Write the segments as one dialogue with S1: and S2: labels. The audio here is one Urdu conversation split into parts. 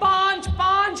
S1: 5-5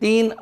S2: 3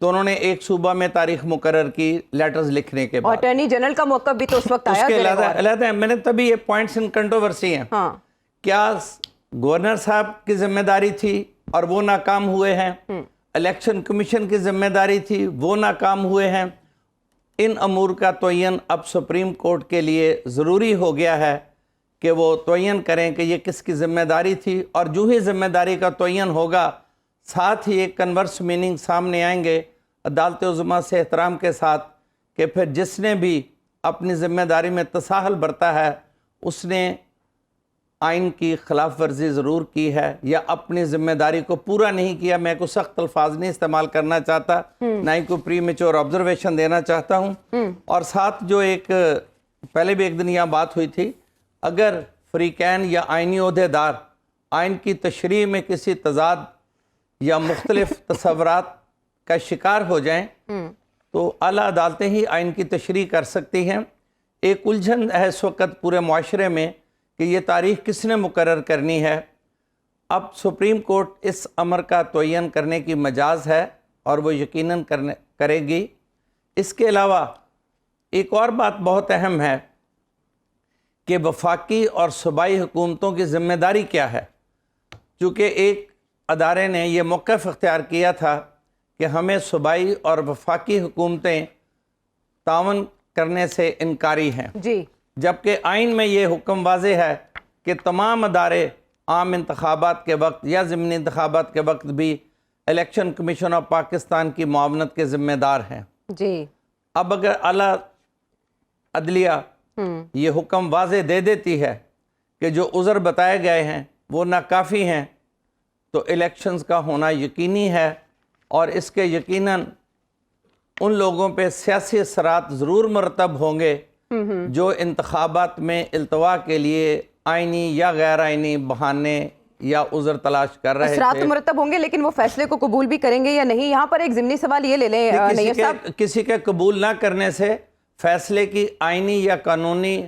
S2: تو انہوں نے ایک صوبہ میں تاریخ مقرر کی لیٹرز لکھنے کے بعد.
S3: اٹارنی جنرل کا موقف بھی تو اس وقت آیا.
S2: اس کے علیحدہ میں نے تبھی یہ پوائنٹس ان کنٹروورسی ہیں.
S3: ہاں
S2: کیا گورنر صاحب کی ذمہ داری تھی اور وہ ناکام ہوئے ہیں؟ الیکشن کمیشن کی ذمہ داری تھی، وہ ناکام ہوئے ہیں. ان امور کا تعین اب سپریم کورٹ کے لیے ضروری ہو گیا ہے کہ وہ تعین کریں کہ یہ کس کی ذمہ داری تھی. اور جو ہی ذمہ داری کا تعین ہوگا ساتھ ہی ایک کنورس میننگ سامنے آئیں گے عدالت عظمیٰ سے احترام کے ساتھ کہ پھر جس نے بھی اپنی ذمہ داری میں تساہل برتا ہے اس نے آئین کی خلاف ورزی ضرور کی ہے یا اپنی ذمہ داری کو پورا نہیں کیا. میں کوئی سخت الفاظ نہیں استعمال کرنا چاہتا، نہ ہی کوئی پری میچور آبزرویشن دینا چاہتا ہوں. اور ساتھ جو ایک پہلے بھی ایک دن یہاں بات ہوئی تھی، اگر فریقین یا آئینی عہدے دار آئین کی تشریح میں کسی تضاد یا مختلف تصورات کا شکار ہو جائیں تو اعلیٰ عدالتیں ہی آئین کی تشریح کر سکتی ہیں. ایک الجھن ہے اس وقت پورے معاشرے میں کہ یہ تاریخ کس نے مقرر کرنی ہے. اب سپریم کورٹ اس امر کا تعین کرنے کی مجاز ہے اور وہ یقیناً کرے گی. اس کے علاوہ ایک اور بات بہت اہم ہے کہ وفاقی اور صوبائی حکومتوں کی ذمہ داری کیا ہے. چونکہ ایک ادارے نے یہ موقف اختیار کیا تھا کہ ہمیں صوبائی اور وفاقی حکومتیں تعاون کرنے سے انکاری ہیں،
S3: جی،
S2: جبکہ آئین میں یہ حکم واضح ہے کہ تمام ادارے عام انتخابات کے وقت یا ضمنی انتخابات کے وقت بھی الیکشن کمیشن آف پاکستان کی معاونت کے ذمہ دار ہیں.
S3: جی،
S2: اب اگر اعلیٰ عدلیہ یہ حکم واضح دے دیتی ہے کہ جو عذر بتائے گئے ہیں وہ ناکافی ہیں تو الیکشنز کا ہونا یقینی ہے، اور اس کے یقیناً ان لوگوں پہ سیاسی اثرات ضرور مرتب ہوں گے جو انتخابات میں التوا کے لیے آئینی یا غیر آئینی بہانے یا عذر تلاش کر رہے تھے.
S3: اثرات مرتب ہوں گے، لیکن وہ فیصلے کو قبول بھی کریں گے یا نہیں؟ یہاں پر ایک ضمنی سوال یہ لے لیں نیب صاحب.
S2: کسی کے قبول نہ کرنے سے فیصلے کی آئینی یا قانونی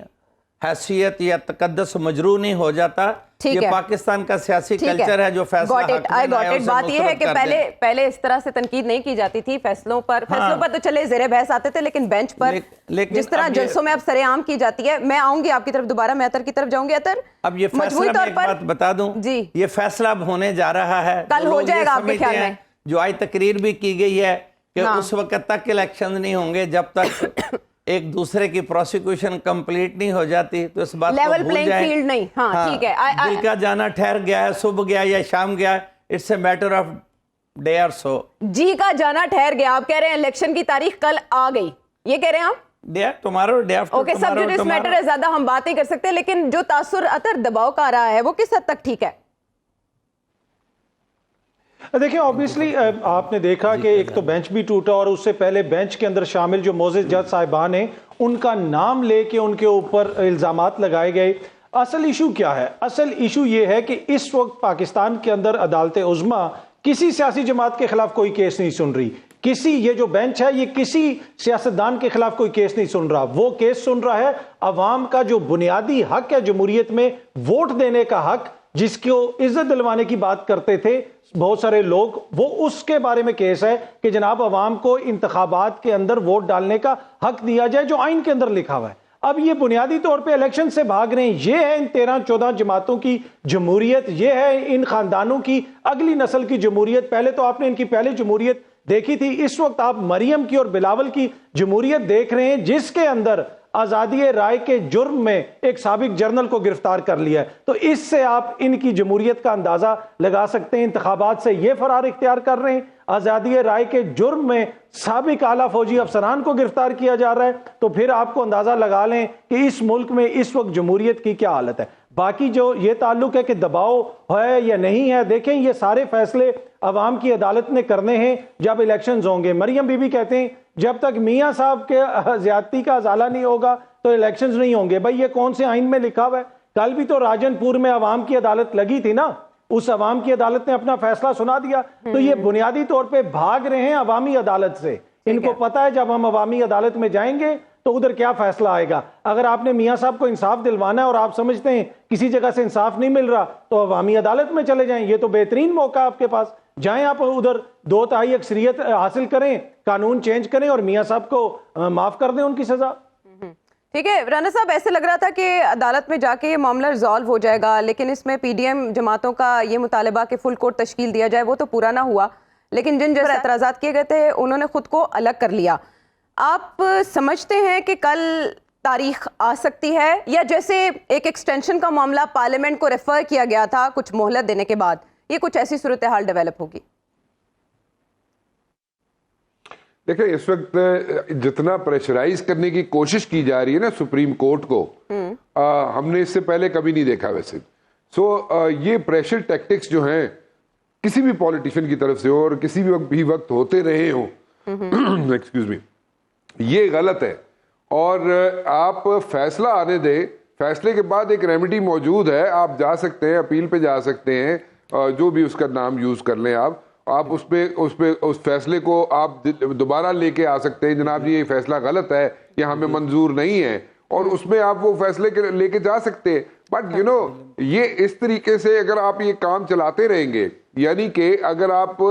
S2: حیثیت یا تقدس مجروح نہیں ہو جاتا. یہ پاکستان کا سیاسی کلچر ہے جو فیصلہ حق میں نہ ہے اسے
S3: بات یہ ہے کہ
S2: مسترد کر دیں.
S3: پہلے اس طرح سے تنقید نہیں کی جاتی تھی فیصلوں پر تو چلے زیر بحث آتے تھے، لیکن بینچ پر جس طرح جلسوں میں اب سرے عام کی جاتی ہے. میں آؤں گی آپ کی طرف دوبارہ، میں عطر کی طرف جاؤں گی. عطر،
S2: اب یہ فیصلہ میں ایک بات بتا دوں، یہ فیصلہ اب ہونے جا رہا ہے،
S3: کل ہو جائے گا آپ کے خیال میں؟
S2: جو آج تقریر بھی کی گئی ہے کہ اس وقت تک الیکشن نہیں ہوں گے جب تک ایک دوسرے کی پروسیکیوشن کمپلیٹ نہیں ہو جاتی. تو اس بات کو بھول جائیں.
S3: فیلڈ نہیں. ہاں ٹھیک ہے،
S2: دل کا جانا ٹھہر گیا ہے، صبح گیا یا شام گیا، it's a matter of day اور سو.
S3: جی کا جانا ٹھہر گیا. آپ کہہ رہے ہیں الیکشن کی تاریخ کل آ گئی، یہ کہہ رہے ہیں آپ؟
S2: Day tomorrow, day after
S3: okay, subject matter ہے، زیادہ ہم بات نہیں کر سکتے. لیکن جو تاثر عطر دباؤ کا آ رہا ہے وہ کس حد تک ٹھیک ہے؟
S4: دیکھیں اوبیسلی آپ نے دیکھا کہ ایک تو بینچ بھی ٹوٹا، اور اس سے پہلے بینچ کے اندر شامل جو معزز جج صاحبان ہیں ان کا نام لے کے ان کے اوپر الزامات لگائے گئے. اصل ایشو کیا ہے؟ اصل ایشو یہ ہے کہ اس وقت پاکستان کے اندر عدالت عظمیٰ کسی سیاسی جماعت کے خلاف کوئی کیس نہیں سن رہی. یہ جو بینچ ہے یہ کسی سیاستدان کے خلاف کوئی کیس نہیں سن رہا. وہ کیس سن رہا ہے عوام کا جو بنیادی حق ہے جمہوریت میں، ووٹ دینے کا حق، جس کو عزت دلوانے کی بات کرتے تھے بہت سارے لوگ، وہ اس کے بارے میں کیس ہے کہ جناب عوام کو انتخابات کے اندر ووٹ ڈالنے کا حق دیا جائے جو آئین کے اندر لکھا ہوا ہے. اب یہ بنیادی طور پہ الیکشن سے بھاگ رہے ہیں. یہ ہے ان 13-14 جماعتوں کی جمہوریت، یہ ہے ان خاندانوں کی اگلی نسل کی جمہوریت. پہلے تو آپ نے ان کی پہلی جمہوریت دیکھی تھی، اس وقت آپ مریم کی اور بلاول کی جمہوریت دیکھ رہے ہیں جس کے اندر آزادی رائے کے جرم میں ایک سابق جرنل کو گرفتار کر لیا ہے. تو اس سے آپ ان کی جمہوریت کا اندازہ لگا سکتے ہیں. انتخابات سے یہ فرار اختیار کر رہے ہیں، آزادی رائے کے جرم میں سابق اعلیٰ فوجی افسران کو گرفتار کیا جا رہا ہے. تو پھر آپ کو اندازہ لگا لیں کہ اس ملک میں اس وقت جمہوریت کی کیا حالت ہے. باقی جو یہ تعلق ہے کہ دباؤ ہے یا نہیں ہے، دیکھیں یہ سارے فیصلے عوام کی عدالت نے کرنے ہیں جب الیکشنز ہوں گے. مریم بی بی کہتے ہیں جب تک میاں صاحب کے زیادتی کا ازالہ نہیں ہوگا تو الیکشنز نہیں ہوں گے. بھائی یہ کون سے آئین میں لکھا ہوا ہے؟ کل بھی تو راجن پور میں عوام کی عدالت لگی تھی نا، اس عوام کی عدالت نے اپنا فیصلہ سنا دیا. تو یہ بنیادی طور پہ بھاگ رہے ہیں عوامی عدالت سے. ان کو پتا ہے جب ہم عوامی عدالت میں جائیں گے تو ادھر کیا فیصلہ آئے گا. اگر آپ نے میاں صاحب کو انصاف دلوانا ہے اور آپ سمجھتے ہیں کسی جگہ سے انصاف نہیں مل رہا تو عوامی عدالت میں چلے جائیں. یہ تو بہترین موقع آپ کے پاس جائیں آپ ادھر 2/3 اکثریت حاصل کریں, قانون چینج کریں اور میاں صاحب کو معاف کر دیں ان کی سزا.
S3: ٹھیک ہے رانا صاحب, ایسے لگ رہا تھا کہ عدالت میں جا کے یہ معاملہ ریزالو ہو جائے گا, لیکن اس میں پی ڈی ایم جماعتوں کا یہ مطالبہ کہ فل کورٹ تشکیل دیا جائے وہ تو پورا نہ ہوا, لیکن جن جیسے اعتراضات کیے گئے تھے انہوں نے خود کو الگ کر لیا. آپ سمجھتے ہیں کہ کل تاریخ آ سکتی ہے, یا جیسے ایک ایکسٹینشن کا معاملہ پارلیمنٹ کو ریفر کیا گیا تھا کچھ مہلت دینے کے بعد, یہ کچھ ایسی صورتحال ڈیولپ ہوگی؟
S5: دیکھیں اس وقت جتنا پریشرائز کرنے کی کوشش کی جا رہی ہے نا سپریم کورٹ کو, ہم نے اس سے پہلے کبھی نہیں دیکھا ویسے. یہ پریشر ٹیکٹکس جو ہیں کسی بھی پولیٹیشین کی طرف سے ہو اور کسی بھی وقت ہوتے رہے ہوں, ایکسکیوز می, یہ غلط ہے. اور آپ فیصلہ آنے دیں, فیصلے کے بعد ایک ریمیڈی موجود ہے, آپ جا سکتے ہیں, اپیل پہ جا سکتے ہیں, جو بھی اس کا نام یوز کر لیں آپ اس فیصلے کو آپ دوبارہ لے کے آ سکتے ہیں, جناب یہ فیصلہ غلط ہے, یہ ہمیں منظور نہیں ہے, اور اس میں آپ وہ فیصلے لے کے جا سکتے ہیں. بٹ یہ اس طریقے سے اگر آپ یہ کام چلاتے رہیں گے, یعنی کہ اگر آپ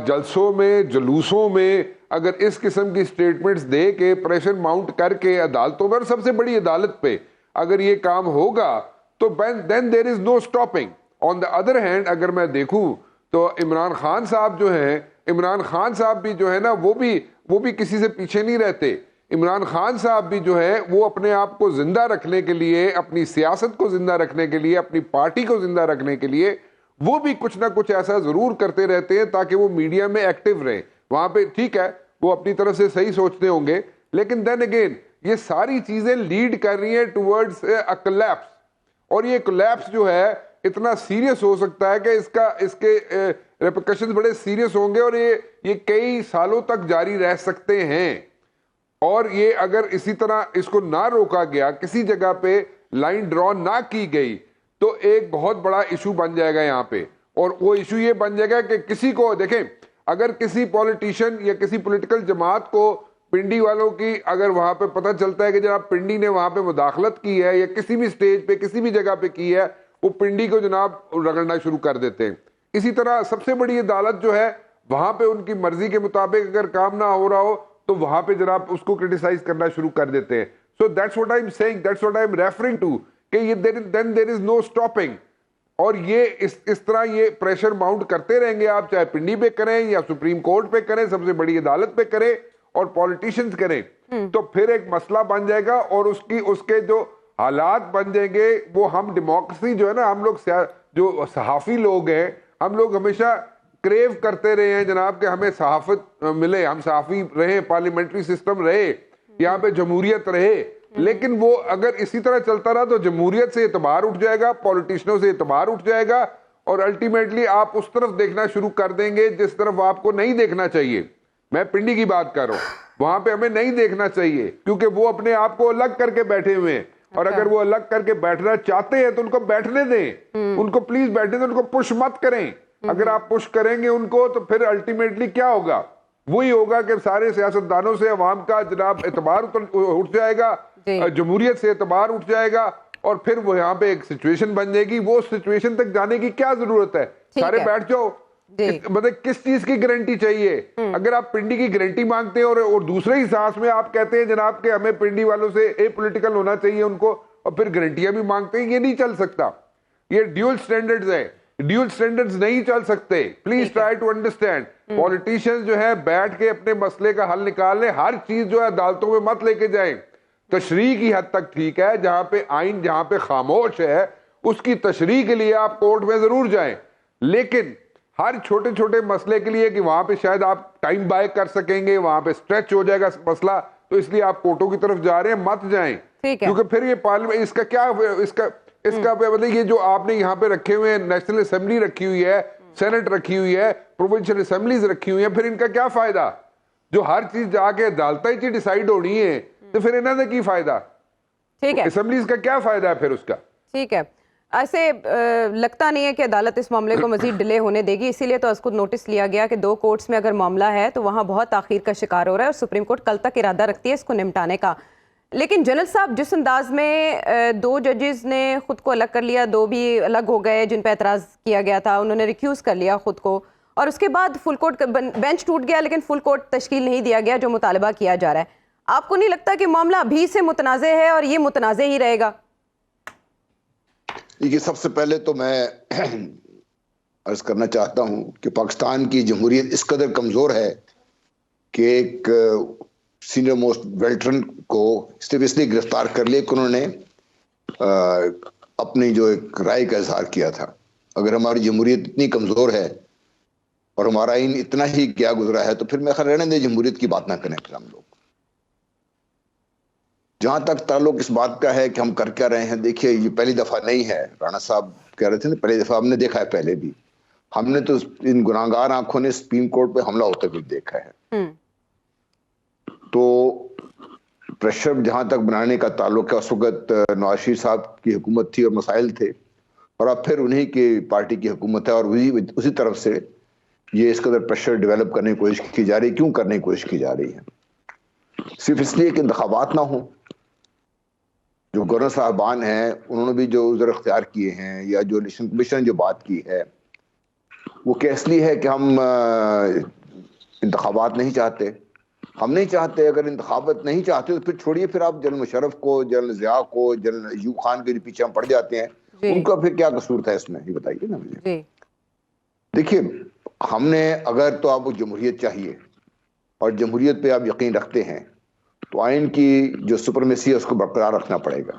S5: جلسوں میں جلوسوں میں اگر اس قسم کی سٹیٹمنٹس دے کے پریشر ماؤنٹ کر کے عدالتوں میں, اور سب سے بڑی عدالت پہ اگر یہ کام ہوگا تو then there is no stopping. On the other hand اگر میں دیکھوں تو عمران خان صاحب جو ہیں, عمران خان صاحب بھی جو ہے نا وہ بھی کسی سے پیچھے نہیں رہتے. عمران خان صاحب بھی جو ہے وہ اپنے آپ کو زندہ رکھنے کے لیے, اپنی سیاست کو زندہ رکھنے کے لیے, اپنی پارٹی کو زندہ رکھنے کے لیے وہ بھی کچھ نہ کچھ ایسا ضرور کرتے رہتے ہیں تاکہ وہ میڈیا میں ایکٹیو رہیں. وہاں پہ ٹھیک ہے وہ اپنی طرف سے صحیح سوچتے ہوں گے, لیکن دین اگین یہ ساری چیزیں لیڈ کر رہی ہیں ٹورڈز اے کولیپس. اور یہ کولیپس جو ہے اتنا سیریس ہو سکتا ہے کہ اس کے ریپیکشنز بڑے سیریس ہوں گے, اور یہ کئی سالوں تک جاری رہ سکتے ہیں. اور یہ اگر اسی طرح اس کو نہ روکا گیا, کسی جگہ پہ لائن ڈرا نہ کی گئی, تو ایک بہت بڑا ایشو بن جائے گا یہاں پہ. اور وہ ایشو یہ بن جائے گا کہ کسی کو دیکھیں, اگر کسی پولیٹیشین یا کسی پولیٹیکل جماعت کو پنڈی والوں کی اگر وہاں پہ پتہ چلتا ہے کہ جناب پنڈی نے وہاں پہ مداخلت کی ہے یا کسی بھی سٹیج پہ کسی بھی جگہ پہ کی ہے, وہ پنڈی کو جناب رگڑنا شروع کر دیتے ہیں. اسی طرح سب سے بڑی عدالت جو ہے وہاں پہ ان کی مرضی کے مطابق اگر کام نہ ہو رہا ہو تو وہاں پہ جناب اس کو کرٹیسائز کرنا شروع کر دیتے ہیں. So that's what I'm saying, that's what I'm referring to, کہ یہ then there is no stopping. اور یہ اس طرح یہ پریشر ماؤنٹ کرتے رہیں گے آپ, چاہے پنڈی پہ کریں یا سپریم کورٹ پہ کریں, سب سے بڑی عدالت پہ کریں اور پولیٹیشینز کریں, تو پھر ایک مسئلہ بن جائے گا. اور اس کے جو حالات بن جائیں گے وہ ہم ڈیموکریسی جو ہے نا, ہم لوگ جو صحافی لوگ ہیں, ہم لوگ ہمیشہ کریو کرتے رہے ہیں جناب کہ ہمیں صحافت ملے, ہم صحافی رہے, پارلیمنٹری سسٹم رہے, یہاں پہ جمہوریت رہے. لیکن وہ اگر اسی طرح چلتا رہا تو جمہوریت سے اعتبار اٹھ جائے گا, پولیٹیشنوں سے اعتبار اٹھ جائے گا, اور الٹیمیٹلی آپ اس طرف دیکھنا شروع کر دیں گے جس طرف آپ کو نہیں دیکھنا چاہیے. میں پنڈی کی بات کر رہا ہوں, وہاں پہ ہمیں نہیں دیکھنا چاہیے کیونکہ وہ اپنے آپ کو الگ کر کے بیٹھے ہوئے ہیں. اور اگر وہ الگ کر کے بیٹھنا چاہتے ہیں تو ان کو بیٹھنے دیں, ان کو پلیز بیٹھنے دیں, ان کو پش مت کریں. اگر آپ پش کریں گے ان کو تو پھر الٹیمیٹلی کیا ہوگا, وہی ہوگا کہ سارے سیاستدانوں سے عوام کا جناب اعتبار اٹھ جائے گا, جمہوریت سے اعتبار اٹھ جائے گا, اور پھر وہ یہاں پہ ایک سچویشن بن جائے گی. وہ سچویشن تک جانے کی کیا ضرورت ہے, سارے بیٹھ جاؤ. مطلب کس چیز کی گارنٹی چاہیے؟ اگر آپ پنڈی کی گارنٹی مانگتے ہیں اور دوسرے ہی سانس میں آپ کہتے ہیں جناب کہ ہمیں پنڈی والوں سے اے پولیٹیکل ہونا چاہیے ان کو, اور پھر گارنٹیاں بھی مانگتے ہیں, یہ نہیں چل سکتا. یہ ڈیول سٹینڈرڈز ہیں, ڈیول سٹینڈرڈز نہیں چل سکتے. Please try to understand. Politicians جو ہے بیٹھ کے اپنے مسئلے کا حل نکال لیں, ہر چیز جو ہے عدالتوں میں مت لے کے جائیں. تشریح کی حد تک ٹھیک ہے, جہاں پہ آئین جہاں پہ خاموش ہے اس کی تشریح کے لیے آپ کورٹ میں ضرور جائیں, لیکن ہر چھوٹے چھوٹے مسئلے کے لیے کہ وہاں پہ شاید آپ ٹائم بائی کر سکیں گے, وہاں پہ سٹریچ ہو جائے گا مسئلہ, تو اس لیے آپ کورٹوں کی طرف جا رہے ہیں, مت جائیں. کیونکہ پھر یہ پارلیمنٹ اس کا کیا اس کا مطلب یہ جو آپ نے یہاں پہ رکھے ہوئے ہیں, نیشنل اسمبلی رکھی ہوئی ہے, سینٹ رکھی ہوئی ہے, پروونشل اسمبلیز رکھی ہوئی ہیں, پھر ان کا کیا فائدہ؟ جو ہر چیز جا کے عدالتیں ہی ڈیسائیڈ ہونی ہے تو پھر انہوں نے کی فائدہ؟ ٹھیک ہے, اسمبلیز کا کیا فائدہ ہے پھر اس کا؟
S3: ٹھیک ہے, ایسے لگتا نہیں ہے کہ عدالت اس معاملے کو مزید ڈیلے ہونے دے گی, اسی لیے تو از خود نوٹس لیا گیا کہ 2 کورٹس میں اگر معاملہ ہے تو وہاں بہت تاخیر کا شکار ہو رہا ہے, اور سپریم کورٹ کل تک ارادہ رکھتی ہے اس کو نمٹانے کا. لیکن جنرل صاحب, جس انداز میں 2 ججز نے خود کو الگ کر لیا, 2 بھی الگ ہو گئے جن پہ اعتراض کیا گیا تھا, انہوں نے ریکیوز کر لیا خود کو, اور اس کے بعد فل کورٹ بینچ ٹوٹ گیا لیکن فل کورٹ تشکیل نہیں دیا گیا جو مطالبہ کیا جا رہا ہے. آپ کو نہیں لگتا کہ معاملہ ابھی سے متنازع ہے اور یہ متنازع ہی رہے گا؟
S6: دیکھیے، سب سے پہلے تو میں عرض کرنا چاہتا ہوں کہ پاکستان کی جمہوریت اس قدر کمزور ہے کہ ایک سینئر موسٹ ویلٹرن کو صرف اس لیے گرفتار کر لیا کہ انہوں نے اپنی جو ایک رائے کا اظہار کیا تھا. اگر ہماری جمہوریت اتنی کمزور ہے اور ہمارا آئین اتنا ہی کیا گزرا ہے تو پھر میں خیال رہنے دیں، جمہوریت کی بات نہ کریں پھر ہم لوگ. جہاں تک تعلق اس بات کا ہے کہ ہم کر کیا رہے ہیں، دیکھیے یہ پہلی دفعہ نہیں ہے. رانا صاحب کہہ رہے تھے نا پہلی دفعہ، ہم نے دیکھا ہے پہلے بھی. ہم نے تو ان گناہگار آنکھوں نے سپریم کورٹ پہ حملہ ہوتے ہوئے دیکھا ہے. تو پریشر جہاں تک بنانے کا تعلق ہے، اس وقت نواز شریف صاحب کی حکومت تھی اور مسائل تھے، اور اب پھر انہی کی پارٹی کی حکومت ہے اور اسی طرف سے یہ اس قدر پریشر ڈیولپ کرنے کی کوشش کی جا رہی ہے. کیوں کرنے کی کوشش کی جا رہی ہے؟ صرف اس لیے کہ انتخابات نہ ہوں. جو گورنر صاحبان ہیں انہوں نے بھی جو عذر اختیار کیے ہیں، یا جو الیکشن کمیشن جو بات کی ہے، وہ کہ اس لیے ہے کہ ہم انتخابات نہیں چاہتے. ہم نہیں چاہتے. اگر انتخابات نہیں چاہتے تو پھر چھوڑیے، پھر آپ جنرل مشرف کو، جنرل ضیاء کو، جنرل ایوب خان کے پیچھے ہم پڑ جاتے ہیں. ان کا پھر کیا قصور تھا اس میں، یہ بتائیے نا مجھے. دیکھیے، ہم نے اگر تو آپ کو جمہوریت چاہیے اور جمہوریت پہ آپ یقین رکھتے ہیں تو آئین کی جو سپرمیسی ہے اس کو برقرار رکھنا پڑے گا.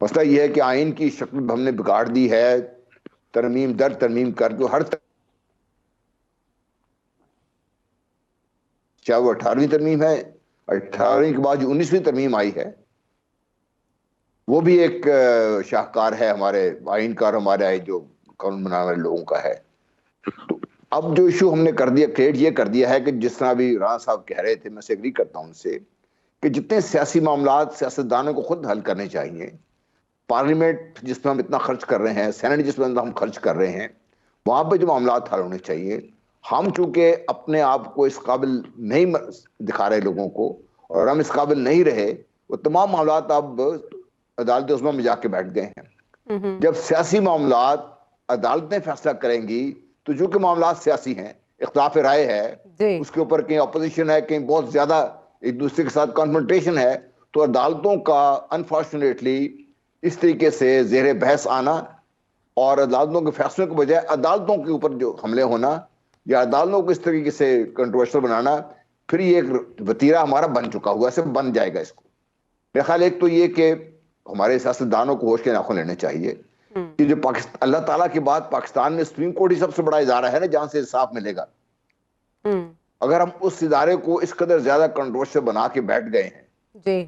S6: مسئلہ یہ ہے کہ آئین کی شکل ہم نے بگاڑ دی ہے، ترمیم در ترمیم کر کے. ہر چاہے وہ 18ویں ترمیم ہے، 18ویں کے بعد جو 19ویں ترمیم آئی ہے وہ بھی ایک شاہکار ہے ہمارے آئین کا اور ہمارے جو قانون بنانے والے لوگوں کا ہے. تو اب جو ایشو ہم نے کر دیا، کریٹ یہ کر دیا ہے کہ جس طرح بھی رانا صاحب کہہ رہے تھے، میں سے ایگری کرتا ہوں ان سے، کہ جتنے سیاسی معاملات سیاستدانوں کو خود حل کرنے چاہیے. پارلیمنٹ جس میں ہم اتنا خرچ کر رہے ہیں، سینٹ جس میں ہم خرچ کر رہے ہیں، وہاں پہ جو معاملات حل ہونے چاہیے. ہم چونکہ اپنے آپ کو اس قابل نہیں دکھا رہے لوگوں کو، اور ہم اس قابل نہیں رہے، وہ تمام معاملات اب عدالت عظمیٰ میں جا کے بیٹھ گئے ہیں. جب سیاسی معاملات عدالتیں فیصلہ کریں گی تو جو کہ معاملات سیاسی ہیں، اختلاف رائے ہے، اس کے اوپر کہیں اپوزیشن ہے، کہیں بہت زیادہ ایک دوسرے کے ساتھ کانفرنٹیشن ہے، تو عدالتوں کا انفارچونیٹلی اس طریقے سے زیر بحث آنا اور عدالتوں کے فیصلوں کے بجائے عدالتوں کے اوپر جو حملے ہونا یا عدالتوں کو اس طریقے سے کنٹروورشل بنانا، پھر یہ ایک وتیرہ ہمارا بن چکا ہوا، ایسے بن جائے گا اس کو. میرا خیال ایک تو یہ کہ ہمارے سیاستدانوں کو ہوش کے ناخن لینے چاہیے کہ جو اللہ تعالیٰ کے بعد پاکستان میں سپریم کورٹ ہی سب سے بڑا ادارہ ہے نا جہاں سے انصاف ملے گا. اگر ہم اس ادارے کو اس قدر زیادہ کنٹروورشل بنا کے بیٹھ گئے ہیں،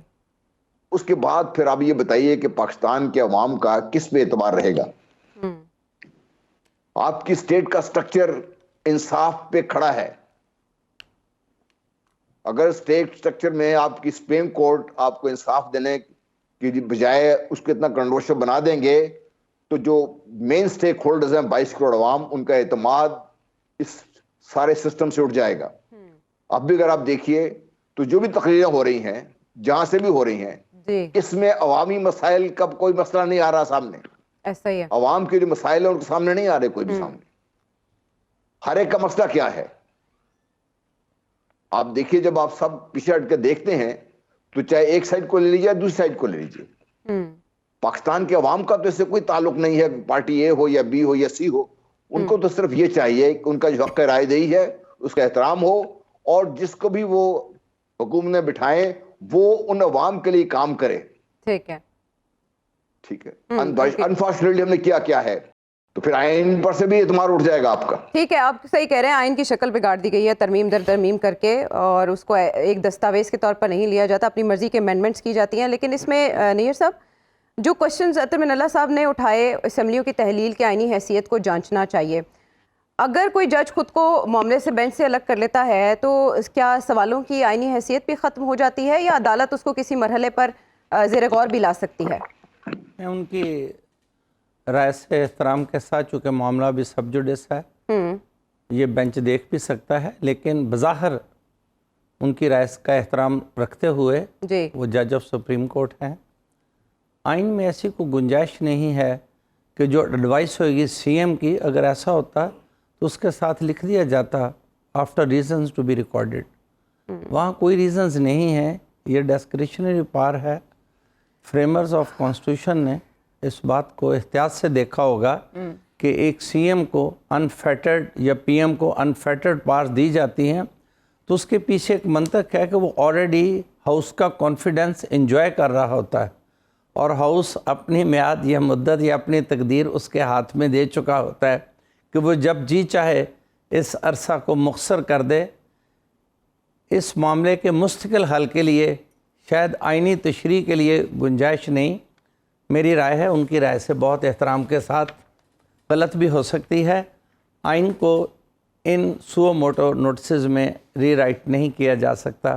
S6: اس کے بعد پھر آپ یہ بتائیے کہ پاکستان کے عوام کا کس پہ اعتبار رہے گا؟ آپ کی اسٹیٹ کا سٹرکچر انصاف پہ کھڑا ہے. اگر اسٹیٹ سٹرکچر میں آپ کی سپریم کورٹ آپ کو انصاف دینے کی بجائے اس کو اتنا کنٹروورشل بنا دیں گے تو جو مین سٹیک ہولڈرز ہیں 22 کروڑ عوام، ان کا اعتماد اس سارے سسٹم سے اٹھ جائے گا. اب بھی اگر آپ دیکھیے تو جو بھی تقریریں ہو رہی ہیں جہاں سے بھی ہو رہی ہیں، اس میں عوامی مسائل کا کوئی مسئلہ نہیں آ رہا سامنے. ایسا ہی ہے، عوام کے جو مسائل ہیں ان کے سامنے نہیں آ رہے کوئی بھی سامنے. ہر ایک کا مسئلہ کیا ہے آپ دیکھیے. جب آپ سب پیچھے ہٹ کے دیکھتے ہیں تو چاہے ایک سائڈ کو لے لیجیے، دوسری سائڈ کو لے لیجیے، پاکستان کے عوام کا تو اس سے کوئی تعلق نہیں ہے، پارٹی اے ہو یا بی ہو یا سی ہو. ان کو تو صرف یہ چاہیے کہ ان کا جو حق رائے دہی ہے اس کا احترام ہو، اور جس کو بھی وہ حکومت میں بٹھائیں وہ ان عوام کے لیے کام کرے. ٹھیک ہے. انفارچونیٹلی ہم نے کیا ہے تو پھر آئین پر سے بھی اعتماد اٹھ جائے گا آپ کا. ٹھیک ہے،
S3: آپ صحیح کہہ رہے ہیں. آئین کی شکل بگاڑ دی گئی ہے ترمیم در ترمیم کر کے، اور اس کو ایک دستاویز کے طور پر نہیں لیا جاتا، اپنی مرضی کے امینڈمنٹس کی جاتی ہیں. لیکن اس میں نیئر صاحب جو کوشچنز عطر من اللہ صاحب نے اٹھائے، اسمبلیوں کی تحلیل کے آئینی حیثیت کو جانچنا چاہیے. اگر کوئی جج خود کو معاملے سے بینچ سے الگ کر لیتا ہے تو کیا سوالوں کی آئینی حیثیت بھی ختم ہو جاتی ہے، یا عدالت اس کو کسی مرحلے پر زیر غور بھی لا سکتی ہے؟
S2: میں ان کی رائے سے احترام کے ساتھ، چونکہ معاملہ بھی سب جوڈس ہے، یہ بینچ دیکھ بھی سکتا ہے، لیکن بظاہر ان کی رائے کا احترام رکھتے ہوئے وہ جج آف سپریم کورٹ ہیں. آئین میں ایسی کوئی گنجائش نہیں ہے کہ جو ایڈوائس ہوئے گی سی ایم کی، اگر ایسا ہوتا تو اس کے ساتھ لکھ دیا جاتا after reasons to be recorded. وہاں کوئی ریزنز نہیں ہے, یہ ڈسکریشنری پار ہے. فریمرز آف کانسٹیٹیوشن نے اس بات کو احتیاط سے دیکھا ہوگا کہ ایک سی ایم کو انفیٹرڈ یا پی ایم کو انفیٹرڈ پاورز دی جاتی ہیں, تو اس کے پیچھے ایک منطق ہے کہ وہ آلریڈی ہاؤس کا کانفیڈنس انجوائے کر رہا ہوتا ہے, اور ہاؤس اپنی میعاد یا مدت یا اپنی تقدیر اس کے ہاتھ میں دے چکا ہوتا ہے کہ وہ جب جی چاہے اس عرصہ کو مختصر کر دے. اس معاملے کے مستقل حل کے لیے شاید آئینی تشریح کے لیے گنجائش نہیں. میری رائے ہے, ان کی رائے سے بہت احترام کے ساتھ غلط بھی ہو سکتی ہے. آئین کو ان سو موٹو نوٹسز میں ری رائٹ نہیں کیا جا سکتا.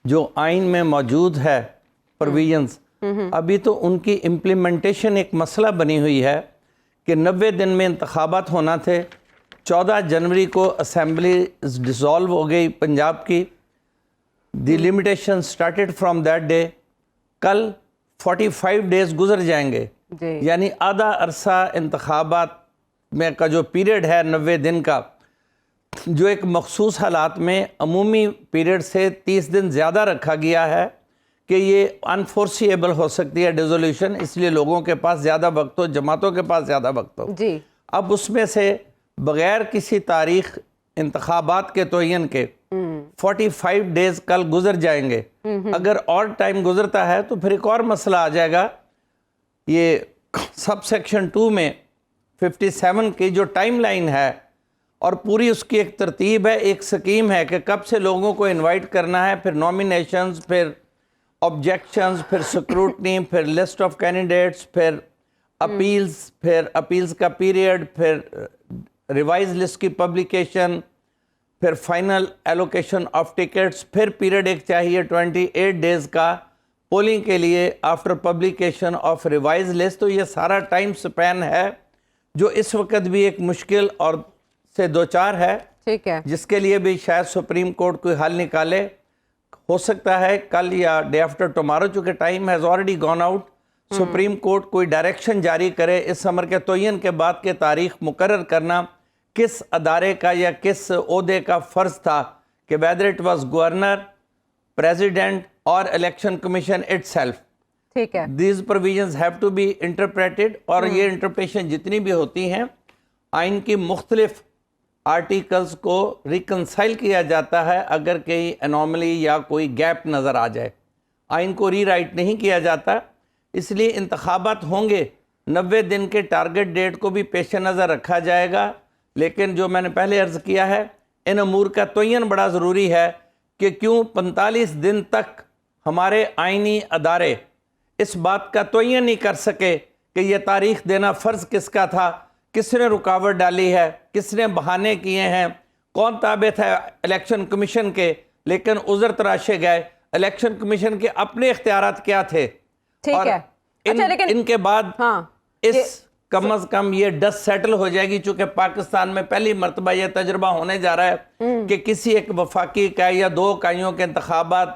S2: جو آئین میں موجود ہے پروویژنز, ابھی تو ان کی امپلیمنٹیشن ایک مسئلہ بنی ہوئی ہے کہ 90 دن میں انتخابات ہونا تھے. 14 جنوری کو اسمبلی ڈسالو ہو گئی پنجاب کی. The limitation started from that day. کل 45 ڈیز گزر جائیں گے, یعنی آدھا عرصہ انتخابات میں کا جو پیریڈ ہے 90 دن کا, جو ایک مخصوص حالات میں عمومی پیریڈ سے 30 دن زیادہ رکھا گیا ہے کہ یہ انفورسیبل ہو سکتی ہے ڈیزولوشن, اس لیے لوگوں کے پاس زیادہ وقت ہو, جماعتوں کے پاس زیادہ وقت ہو.
S3: جی
S2: اب اس میں سے بغیر کسی تاریخ انتخابات کے تعین کے 45 ڈیز کل گزر جائیں گے. اگر اور ٹائم گزرتا ہے تو پھر ایک اور مسئلہ آ جائے گا. یہ سب سیکشن 2 میں 57 کی جو ٹائم لائن ہے اور پوری اس کی ایک ترتیب ہے, ایک سکیم ہے کہ کب سے لوگوں کو انوائٹ کرنا ہے, پھر نومینیشنز, پھر آبجیکشنز, پھر سکروٹنی, پھر لسٹ آف کینڈیڈیٹس, پھر اپیلز, پھر اپیلز کا پیریڈ, پھر ریوائز لسٹ کی پبلیکیشن, پھر فائنل ایلوکیشن آف ٹکٹس, پھر پیریڈ ایک چاہیے 28 ڈیز کا پولنگ کے لیے after publication of revise list. تو یہ سارا ٹائم سپین ہے جو اس وقت بھی ایک مشکل اور سے دوچار ہے,
S3: ٹھیک ہے,
S2: جس کے لیے بھی شاید سپریم کورٹ کوئی حل نکالے. ہو سکتا ہے کل یا ڈے آفٹر ٹمارو, چونکہ time has already gone out, supreme court کوئی ڈائریکشن جاری کرے اس عمر کے تعین کے بعد کے تاریخ مقرر کرنا کس ادارے کا یا کس عہدے کا فرض تھا, کہ whether it was governor, president اور الیکشن کمیشن اٹ سیلف.
S3: ٹھیک ہے,
S2: these provisions have to be interpreted, اور یہ انٹرپریشن جتنی بھی ہوتی ہیں آئین کی مختلف آرٹیکلز کو ریکنسائل کیا جاتا ہے اگر کہیں انوملی یا کوئی گیپ نظر آ جائے. آئین کو ری رائٹ نہیں کیا جاتا, اس لیے انتخابات ہوں گے. 90 دن کے ٹارگٹ ڈیٹ کو بھی پیش نظر رکھا جائے گا, لیکن جو میں نے پہلے عرض کیا ہے ان امور کا تعین بڑا ضروری ہے کہ کیوں 45 دن تک ہمارے آئینی ادارے اس بات کا تعین نہیں کر سکے کہ یہ تاریخ دینا فرض کس کا تھا, کس نے رکاوٹ ڈالی ہے, کس نے بہانے کیے ہیں, کون تابع تھا الیکشن کمیشن کے, لیکن عذر تراشے گئے. الیکشن کمیشن کے اپنے اختیارات کیا تھے,
S3: ٹھیک ہے. اچھا, لیکن
S2: ان کے بعد
S3: ہاں
S2: اس کم از کم یہ ڈسٹ سیٹل ہو جائے گی, چونکہ پاکستان میں پہلی مرتبہ یہ تجربہ ہونے جا رہا ہے کہ کسی ایک وفاقی اکائی یا 2 اکائیوں کے انتخابات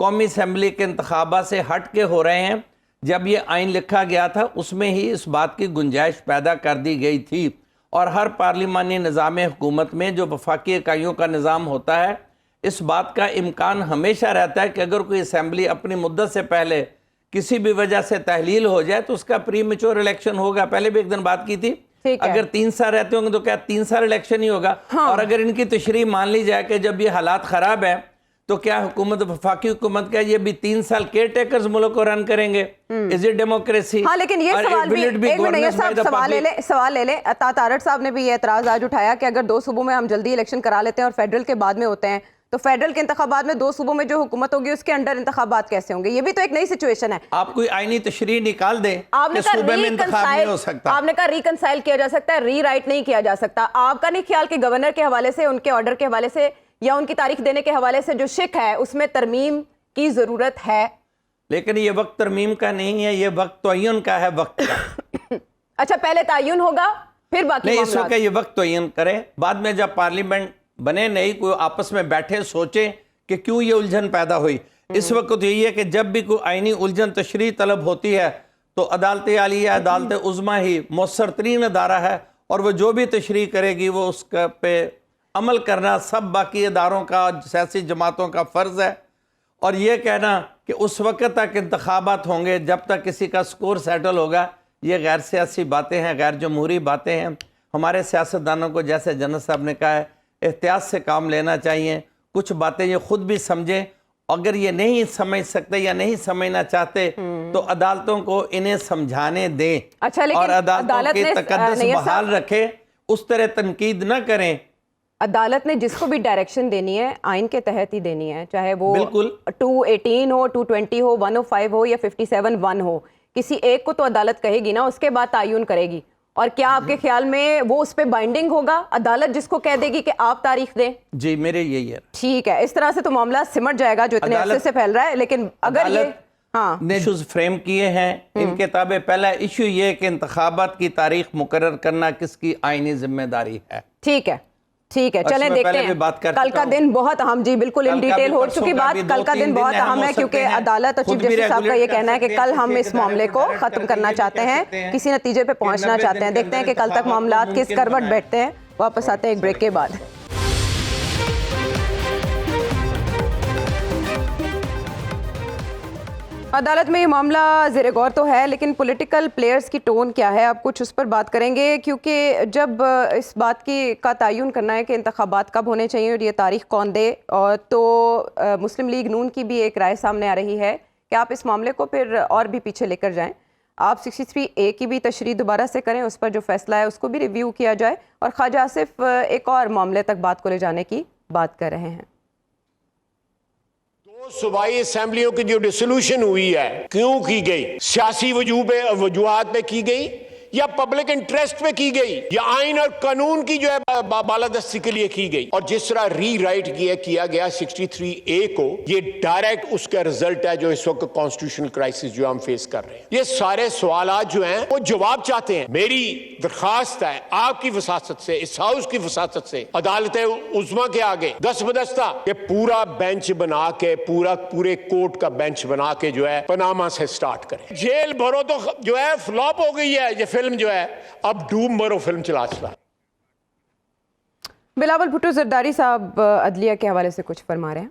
S2: قومی اسمبلی کے انتخابات سے ہٹ کے ہو رہے ہیں. جب یہ آئین لکھا گیا تھا اس میں ہی اس بات کی گنجائش پیدا کر دی گئی تھی, اور ہر پارلیمانی نظام حکومت میں جو وفاقی اکائیوں کا نظام ہوتا ہے اس بات کا امکان ہمیشہ رہتا ہے کہ اگر کوئی اسمبلی اپنی مدت سے پہلے کسی بھی وجہ سے تحلیل ہو جائے تو اس کا پری میچور الیکشن ہوگا. پہلے بھی ایک دن بات کی تھی, اگر 3 سال رہتے ہوں گے تو کیا 3 سال الیکشن ہی ہوگا. اور اگر ان کی تشریح مان لی جائے کہ جب یہ حالات خراب ہیں تو کیا حکومت وفاقی حکومت کا یہ بھی 3 سال کیئر ٹیکرز ملک کو رن کریں گے؟ Is it democracy?
S3: ہاں, لیکن یہ سوال بھی ایک منٹ یہ سوال لے لیں. عطا تارڑ صاحب نے بھی یہ اعتراض آج اٹھایا کہ اگر 2 صوبوں میں ہم جلدی الیکشن کرا لیتے ہیں اور فیڈرل کے بعد میں ہوتے ہیں تو فیڈرل کے انتخابات میں 2 صوبوں میں جو حکومت ہوگی اس کے انڈر انتخابات کیسے ہوں گے؟ یہ بھی تو ایک نئی سچویشن ہے. آپ
S2: کوئی آئینی تشریح نکال دیں کہ صوبے میں انتخاب نہیں ہو سکتا.
S3: آپ نے کہا ریکنسائل کیا جا سکتا ہے, ری رائٹ نہیں کیا جا سکتا. آپ کا نہیں خیال کہ گورنر کے حوالے سے, ان کے آرڈر کے حوالے سے یا ان کی تاریخ دینے کے حوالے سے جو شک ہے اس میں ترمیم کی ضرورت ہے؟
S2: لیکن یہ وقت ترمیم کا نہیں ہے, یہ وقت تعین کا ہے, وقت کا.
S3: اچھا, پہلے تعین ہوگا پھر باقی
S2: نہیں, اس وقت یہ وقت تعین کریں, بعد میں جب پارلیمنٹ بنے نہیں کوئی آپس میں بیٹھے سوچیں کہ کیوں یہ الجھن پیدا ہوئی. اس وقت یہی ہے کہ جب بھی کوئی آئینی الجھن تشریح طلب ہوتی ہے تو عدالت عالیہ, عدالت عظمیٰ ہی مؤثر ترین ادارہ ہے, اور وہ جو بھی تشریح کرے گی وہ اس پہ عمل کرنا سب باقی اداروں کا سیاسی جماعتوں کا فرض ہے. اور یہ کہنا کہ اس وقت تک انتخابات ہوں گے جب تک کسی کا سکور سیٹل ہوگا، یہ غیر سیاسی باتیں ہیں، غیر جمہوری باتیں ہیں. ہمارے سیاستدانوں کو جیسے جنرل صاحب نے کہا ہے احتیاط سے کام لینا چاہیے. کچھ باتیں یہ خود بھی سمجھیں، اگر یہ نہیں سمجھ سکتے یا نہیں سمجھنا چاہتے تو عدالتوں کو انہیں سمجھانے دیں.
S3: اچھا، لیکن
S2: اور عدالتوں کی تقدس بحال رکھے، اس طرح تنقید نہ کریں.
S3: عدالت نے جس کو بھی ڈائریکشن دینی ہے آئین کے تحت ہی دینی ہے، چاہے وہ
S2: بالکل
S3: 218 ہو، 220 ہو، 105 ہو یا 57(1) ہو. کسی ایک کو تو عدالت کہے گی نا، اس کے بعد تعین کرے گی. اور کیا آپ کے خیال میں وہ اس پہ بائنڈنگ ہوگا؟ عدالت جس کو کہہ دے گی کہ آپ تاریخ دیں.
S2: جی میرے یہی ہے.
S3: ٹھیک ہے، اس طرح سے تو معاملہ سمٹ جائے گا جو اتنے عرصے سے پھیل رہا ہے. لیکن اگر یہ
S2: نے ایشوز فریم کیے ہیں ان کتابیں. پہلا ایشو یہ کہ انتخابات کی تاریخ مقرر کرنا کس کی آئینی ذمہ داری ہے.
S3: ٹھیک ہے، ٹھیک ہے، چلیں دیکھتے ہیں. کل کا دن بہت اہم، جی بالکل ان ڈیٹیل ہو چکی بات. کل کا دن بہت اہم ہے کیونکہ عدالت اور چیف جسٹس صاحب کا یہ کہنا ہے کہ کل ہم اس معاملے کو ختم کرنا چاہتے ہیں، کسی نتیجے پہ پہنچنا چاہتے ہیں. دیکھتے ہیں کہ کل تک معاملات کس کروٹ بیٹھتے ہیں. واپس آتے ہیں ایک بریک کے بعد. عدالت میں یہ معاملہ زیر غور تو ہے، لیکن پولیٹیکل پلیئرز کی ٹون کیا ہے، اب کچھ اس پر بات کریں گے. کیونکہ جب اس بات کا تعین کرنا ہے کہ انتخابات کب ہونے چاہیے اور یہ تاریخ کون دے، اور تو مسلم لیگ نون کی بھی ایک رائے سامنے آ رہی ہے کہ آپ اس معاملے کو پھر اور بھی پیچھے لے کر جائیں. آپ 63A کی بھی تشریح دوبارہ سے کریں، اس پر جو فیصلہ ہے اس کو بھی ریویو کیا جائے. اور خواجہ آصف ایک اور معاملے تک بات کو لے جانے کی بات کر رہے ہیں.
S7: صوبائی اسمبلیوں کی جو ڈسولوشن ہوئی ہے کیوں کی گئی؟ سیاسی وجوہات پہ کی گئی یا پبلک انٹرسٹ پہ کی گئی یا آئین اور قانون کی جو ہے بالادستی کے لیے کی گئی؟ اور جس طرح ری رائٹ کیا گیا 63A کو، یہ ڈائریکٹ اس کا رزلٹ ہے جو اس وقت کانسٹیٹیوشنل کرائسس جو ہم فیس کر رہے ہیں. یہ سارے سوالات جو ہیں وہ جواب چاہتے ہیں. میری درخواست ہے آپ کی وساطت سے، اس ہاؤس کی وساطت سے، عدالت عظمیٰ کے آگے دست بدستہ کہ پورا بینچ بنا کے، پورے کورٹ کا بینچ بنا کے جو ہے پاناما سے سٹارٹ کریں. جیل بھرو تو جو ہے فلاپ ہو گئی ہے یہ فلم جو ہے، اب ڈوم برو فلم چلا.
S3: بلاول بھٹو زرداری صاحب عدلیہ کے حوالے سے کچھ فرما رہے ہیں.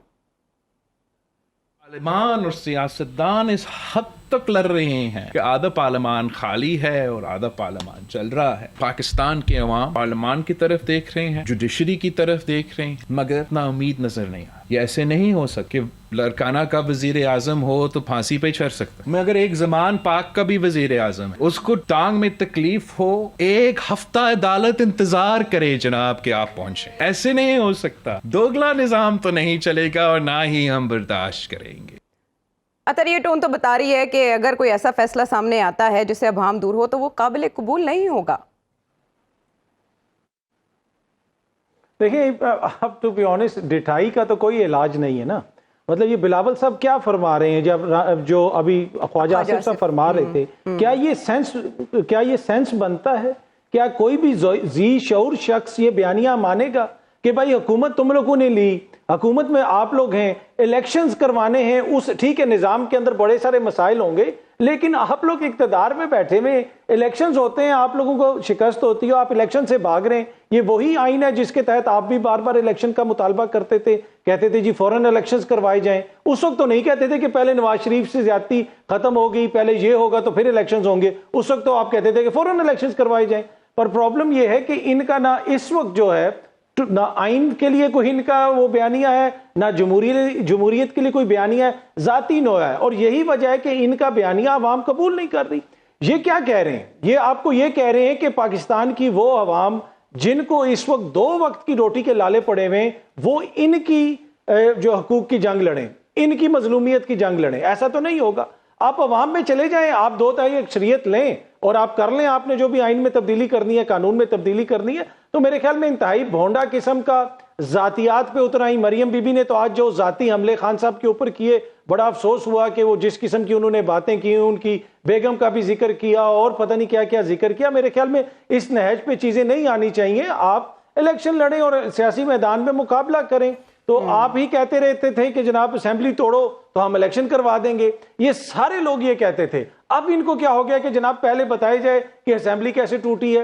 S8: پارلیمان اور سیاستدان اس حد تک لڑ رہے ہیں کہ آدھا پارلیمان خالی ہے اور آدھا پارلیمان چل رہا ہے. پاکستان کے عوام پارلیمان کی طرف دیکھ رہے ہیں، جوڈیشری کی طرف دیکھ رہے ہیں، مگر اتنا امید نظر نہیں آ. یہ ایسے نہیں ہو سکتا کہ لڑکانہ کا وزیر اعظم ہو تو پھانسی پہ چڑھ سکتا. مگر ایک زمان پاک کا بھی وزیر اعظم ہے، اس کو ٹانگ میں تکلیف ہو، ایک ہفتہ عدالت انتظار کرے جناب کہ آپ پہنچے. ایسے نہیں ہو سکتا. دوگلا نظام تو نہیں چلے گا اور نہ ہی ہم برداشت کریں گے.
S3: اطہر یہ ٹون تو بتا رہی ہے کہ اگر کوئی ایسا فیصلہ سامنے آتا ہے جس سے ابہام دور ہو تو وہ قابل قبول نہیں ہوگا.
S4: دیکھیں اب ٹو بی آنیسٹ ڈٹائی کا تو کوئی علاج نہیں ہے نا. مطلب یہ بلاول صاحب کیا فرما رہے ہیں جو ابھی خواجہ آصف صاحب فرما رہے تھے، کیا یہ سینس بنتا ہے؟ کیا کوئی بھی ذی شعور شخص یہ بیانیہ مانے گا کہ بھائی حکومت تم لوگوں نے لی، حکومت میں آپ لوگ ہیں، الیکشنز کروانے ہیں، ٹھیک ہے نظام کے اندر بڑے سارے مسائل ہوں گے، لیکن آپ لوگ اقتدار میں بیٹھے ہوئے، الیکشنز ہوتے ہیں، آپ لوگوں کو شکست ہوتی ہے، آپ الیکشن سے بھاگ رہے ہیں. یہ وہی آئین ہے جس کے تحت آپ بھی بار بار الیکشن کا مطالبہ کرتے تھے، کہتے تھے جی فوراً الیکشنز کروائے جائیں. اس وقت تو نہیں کہتے تھے کہ پہلے نواز شریف سے زیادتی ختم ہوگی، پہلے یہ ہوگا تو پھر الیکشنز ہوں گے. اس وقت تو آپ کہتے تھے کہ فوراً الیکشنز کروائے جائیں. پر پرابلم یہ ہے کہ ان کا نہ اس وقت جو ہے نہ آئین کے لیے کوئی ان کا وہ بیانیہ ہے، نہ جمہوریت کے لیے کوئی بیانیہ ہے، ذاتی نوع ہے. اور یہی وجہ ہے کہ ان کا بیانیہ عوام قبول نہیں کر رہی. یہ کیا کہہ رہے ہیں؟ یہ آپ کو یہ کہہ رہے ہیں کہ پاکستان کی وہ عوام جن کو اس وقت 2 وقت کی روٹی کے لالے پڑے ہوئے، وہ ان کی جو حقوق کی جنگ لڑیں، ان کی مظلومیت کی جنگ لڑیں. ایسا تو نہیں ہوگا. آپ عوام میں چلے جائیں، آپ 2/3 اکثریت لیں اور آپ کر لیں آپ نے جو بھی آئین میں تبدیلی کرنی ہے، قانون میں تبدیلی کرنی ہے. تو میرے خیال میں انتہائی بھونڈا قسم کا ذاتیات پہ اتر آئی. مریم بی بی نے تو آج جو ذاتی حملے خان صاحب کے اوپر کیے، بڑا افسوس ہوا کہ وہ جس قسم کی انہوں نے باتیں کی، ان کی بیگم کا بھی ذکر کیا اور پتہ نہیں کیا کیا ذکر کیا. میرے خیال میں اس نہج پہ چیزیں نہیں آنی چاہیے. آپ الیکشن لڑیں اور سیاسی میدان میں مقابلہ کریں. تو آپ ہی کہتے رہتے تھے کہ جناب اسمبلی توڑو تو ہم الیکشن کروا دیں گے. یہ سارے لوگ یہ کہتے تھے. اب ان کو کیا ہو گیا کہ جناب پہلے بتایا جائے کہ اسمبلی کیسے ٹوٹی ہے.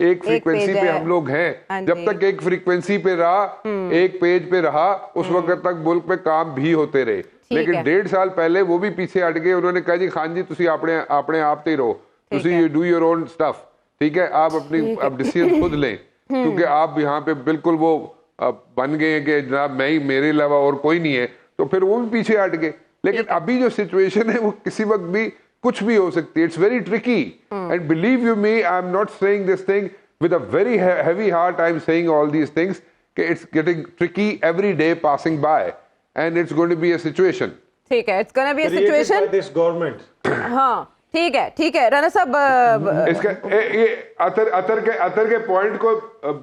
S5: ایک فریکوینسی پہ ہم لوگ ہیں. جب تک ایک فریکوینسی پہ رہا, ایک پیج پہ رہا, اس وقت تک ملک میں کام بھی ہوتے رہے. لیکن 1.5 سال پہلے وہ بھی پیچھے ہٹ گئے. انہوں نے کہا جی خان جی تسی اپنے آپ تے رہو, تسی you do your own stuff, ٹھیک ہے, آپ اپنی ڈیسیژن خود لیں, کیونکہ آپ یہاں پہ بالکل وہ بن گئے ہیں کہ جناب میں ہی, میرے علاوہ اور کوئی نہیں ہے. تو پھر وہ بھی پیچھے ہٹ گئے. لیکن ابھی جو سچویشن ہے وہ کسی وقت بھی کچھ بھی ہو سکتی ہے. It's very tricky and believe you me, I am not seeing this thing with a very heavy heart. I am saying all these things. It's getting tricky every day passing by, and it's going to be a situation.
S3: ٹھیک ہے, it's going to be a situation.
S4: Created by this government.
S3: ہاں ٹھیک ہے رانا صاحب,
S5: اس کا یہ اتر کے پوائنٹ کو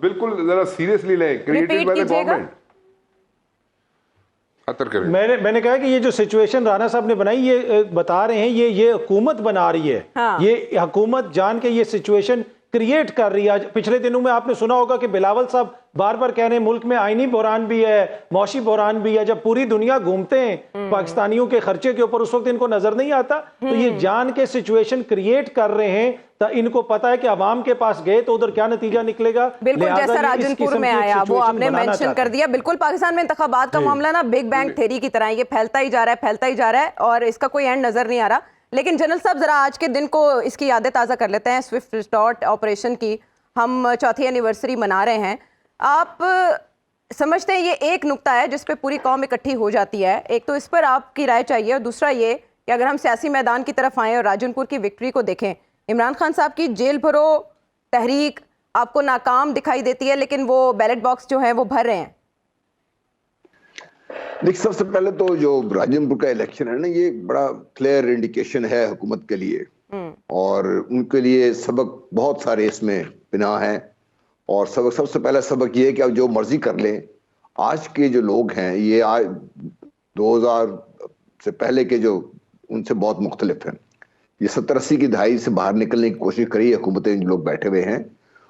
S5: بالکل ذرا سیریسلی لیں. Created by the government.
S4: میں نے کہا کہ یہ جو سچویشن رانا صاحب نے بنائی, یہ بتا رہے ہیں یہ حکومت بنا رہی ہے. یہ حکومت جان کے یہ سچویشن کریٹ کر رہی ہے. پچھلے دنوں میں آپ نے سنا ہوگا کہ بلاول صاحب بار بار کہہ رہے ہیں ملک میں آئینی بحران بھی ہے, معاشی بحران بھی ہے. جب پوری دنیا گھومتے ہیں پاکستانیوں کے خرچے کے اوپر, اس وقت ان کو نظر نہیں آتا. تو یہ جان کے سچویشن کریٹ کر رہے ہیں, تو ان کو پتا ہے کہ عوام کے پاس گئے تو ادھر کیا نتیجہ نکلے گا.
S3: بالکل جیسا راجن پور میں آیا وہ آپ نے مینشن کر دیا. بالکل پاکستان میں انتخابات کا معاملہ نا بگ بینگ تھیری کی طرح یہ پھیلتا ہی جا رہا ہے اور اس کا کوئی اینڈ نظر نہیں آ رہا. لیکن جنرل صاحب ذرا آج کے دن کو اس کی یادیں تازہ کر لیتے ہیں. سوئفٹ ریسٹارٹ آپریشن کی ہم 4تھی اینیورسری منا رہے ہیں. آپ سمجھتے ہیں یہ ایک نقطہ ہے جس پہ پوری قوم اکٹھی ہو جاتی ہے؟ ایک تو اس پر آپ کی رائے چاہیے, اور دوسرا یہ کہ اگر ہم سیاسی میدان کی طرف آئیں اور راجن پور کی وکٹری کو دیکھیں, عمران خان صاحب کی جیل بھرو تحریک آپ کو ناکام دکھائی دیتی ہے, لیکن وہ بیلٹ باکس جو ہیں وہ بھر رہے ہیں.
S6: دیکھ, سب سے پہلے تو جو راجن پور کا الیکشن ہے نا, یہ بڑا کلیئر انڈیکیشن ہے حکومت کے لیے, اور ان کے لیے سبق بہت سارے اس میں بنا ہیں. اور سب سے پہلا سبق یہ ہے کہ اب جو مرضی کر لیں, آج کے جو لوگ ہیں یہ 2000 سے پہلے کے جو ان سے بہت مختلف ہیں. یہ 70-80 کی دہائی سے باہر نکلنے کی کوشش کری حکومتیں, جو لوگ بیٹھے ہوئے ہیں,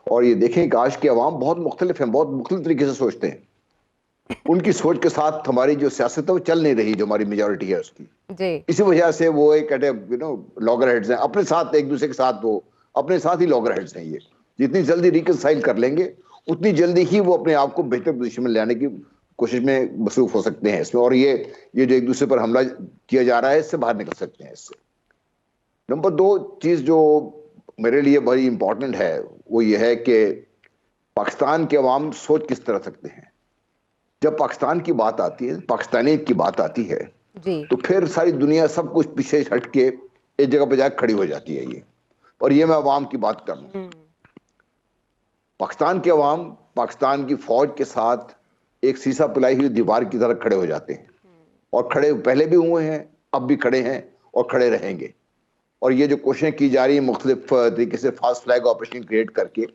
S6: اور یہ دیکھیں کہ آج کے عوام بہت مختلف ہیں, بہت مختلف طریقے سے سوچتے ہیں. ان کی سوچ کے ساتھ ہماری جو سیاست ہے وہ چل نہیں رہی, جو ہماری میجورٹی ہے اس کی. اسی وجہ سے وہ ایک لاگر ہیڈز ہیں اپنے ساتھ, ایک دوسرے کے ساتھ وہ اپنے ساتھ ہی لاگر ہیڈز ہیں. یہ جتنی جلدی ریکنسائل کر لیں گے اتنی جلدی ہی وہ اپنے آپ کو بہتر پوزیشن میں لانے کی کوشش میں مصروف ہو سکتے ہیں اس میں, اور یہ جو ایک دوسرے پر حملہ کیا جا رہا ہے اس سے باہر نکل سکتے ہیں اس سے. نمبر 2 چیز جو میرے لیے بڑی امپورٹنٹ ہے وہ یہ ہے کہ پاکستان کے عوام سوچ کس طرح سکتے ہیں. جب پاکستان کی بات آتی ہے, پاکستانیت کی بات آتی ہے, تو پھر ساری دنیا سب کچھ پیچھے ہٹ کے ایک جگہ پہ جا کے کھڑی ہو جاتی ہے. یہ اور یہ میں عوام کی بات کر رہا ہوں. پاکستان کے عوام پاکستان کی فوج کے ساتھ ایک سیسا پلائی ہوئی دیوار کی طرح کھڑے ہو جاتے ہیں, اور کھڑے پہلے بھی ہوئے ہیں, اب بھی کھڑے ہیں اور کھڑے رہیں گے. اور یہ جو کوششیں کی جا رہی ہیں مختلف طریقے سے فاسٹ فلیگ آپریشن کریٹ کر کے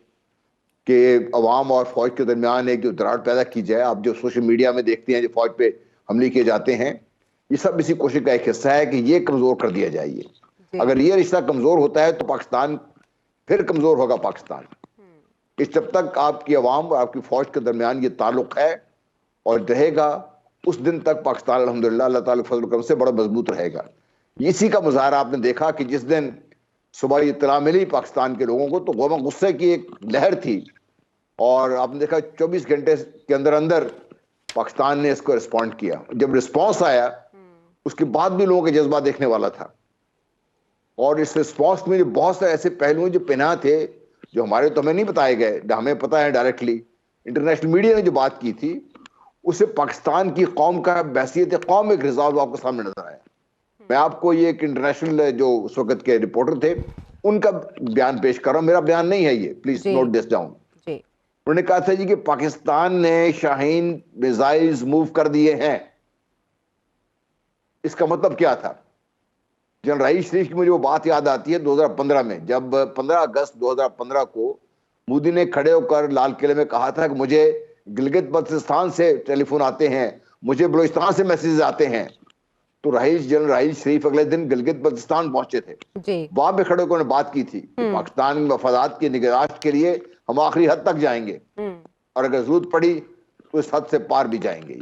S6: کہ عوام اور فوج کے درمیان ایک جو دراڑ پیدا کی جائے, آپ جو سوشل میڈیا میں دیکھتے ہیں جو فوج پہ حملے کیے جاتے ہیں, یہ سب اسی کوشش کا ایک حصہ ہے کہ یہ کمزور کر دیا جائے. اگر یہ رشتہ کمزور ہوتا ہے تو پاکستان پھر کمزور ہوگا. پاکستان اس جب تک آپ کی عوام اور آپ کی فوج کے درمیان یہ تعلق ہے اور رہے گا, اس دن تک پاکستان الحمدللہ اللہ تعالیٰ فضل و کرم سے بڑا مضبوط رہے گا. اسی کا مظاہرہ آپ نے دیکھا کہ جس دن صبح اطلاع ملی پاکستان کے لوگوں کو تو غصے کی ایک لہر تھی, اور آپ نے دیکھا 24 گھنٹے کے اندر اندر پاکستان نے اس کو رسپونڈ کیا. جب رسپانس آیا اس کے بعد بھی لوگوں کا جذبہ دیکھنے والا تھا, اور اس رسپانس میں جو بہت سے ایسے پہلو ہیں جو پناہ تھے, جو ہمارے تو ہمیں نہیں بتائے گئے, ہمیں پتہ ہے ڈائریکٹلی. انٹرنیشنل میڈیا نے جو بات کی تھی اس سے پاکستان کی قوم کا بحثیت قوم ایک ریزالو آپ کو سامنے نظر آیا. میں آپ کو یہ ایک انٹرنیشنل جو اس وقت کے رپورٹر تھے ان کا بیان پیش کر رہا ہوں, میرا بیان نہیں ہے یہ, پلیز نوٹ دس ڈاؤن. انہوں نے کہا تھا جی کہ پاکستان نے شاہین میزائلز موو کر دیے ہیں. اس کا مطلب کیا تھا؟ جنرل رئیس شریف کی مجھے وہ بات یاد آتی ہے 2015 میں, جب 15 اگست 2015 کو مودی نے کھڑے ہو کر لال قلعے میں کہا تھا کہ مجھے گلگت بلتستان سے ٹیلی فون آتے ہیں, مجھے بلوچستان سے میسیجز آتے ہیں. تو جنرل رئیس شریف اگلے دن گلگت بلتستان پہنچے تھے, وہاں پہ کھڑے ہو کر بات کی تھی کہ پاکستان کے مفادات کی نگہداشت کے لیے ہم آخری حد تک جائیں گے, اور اگر ضرورت پڑی تو اس حد سے پار بھی جائیں گے.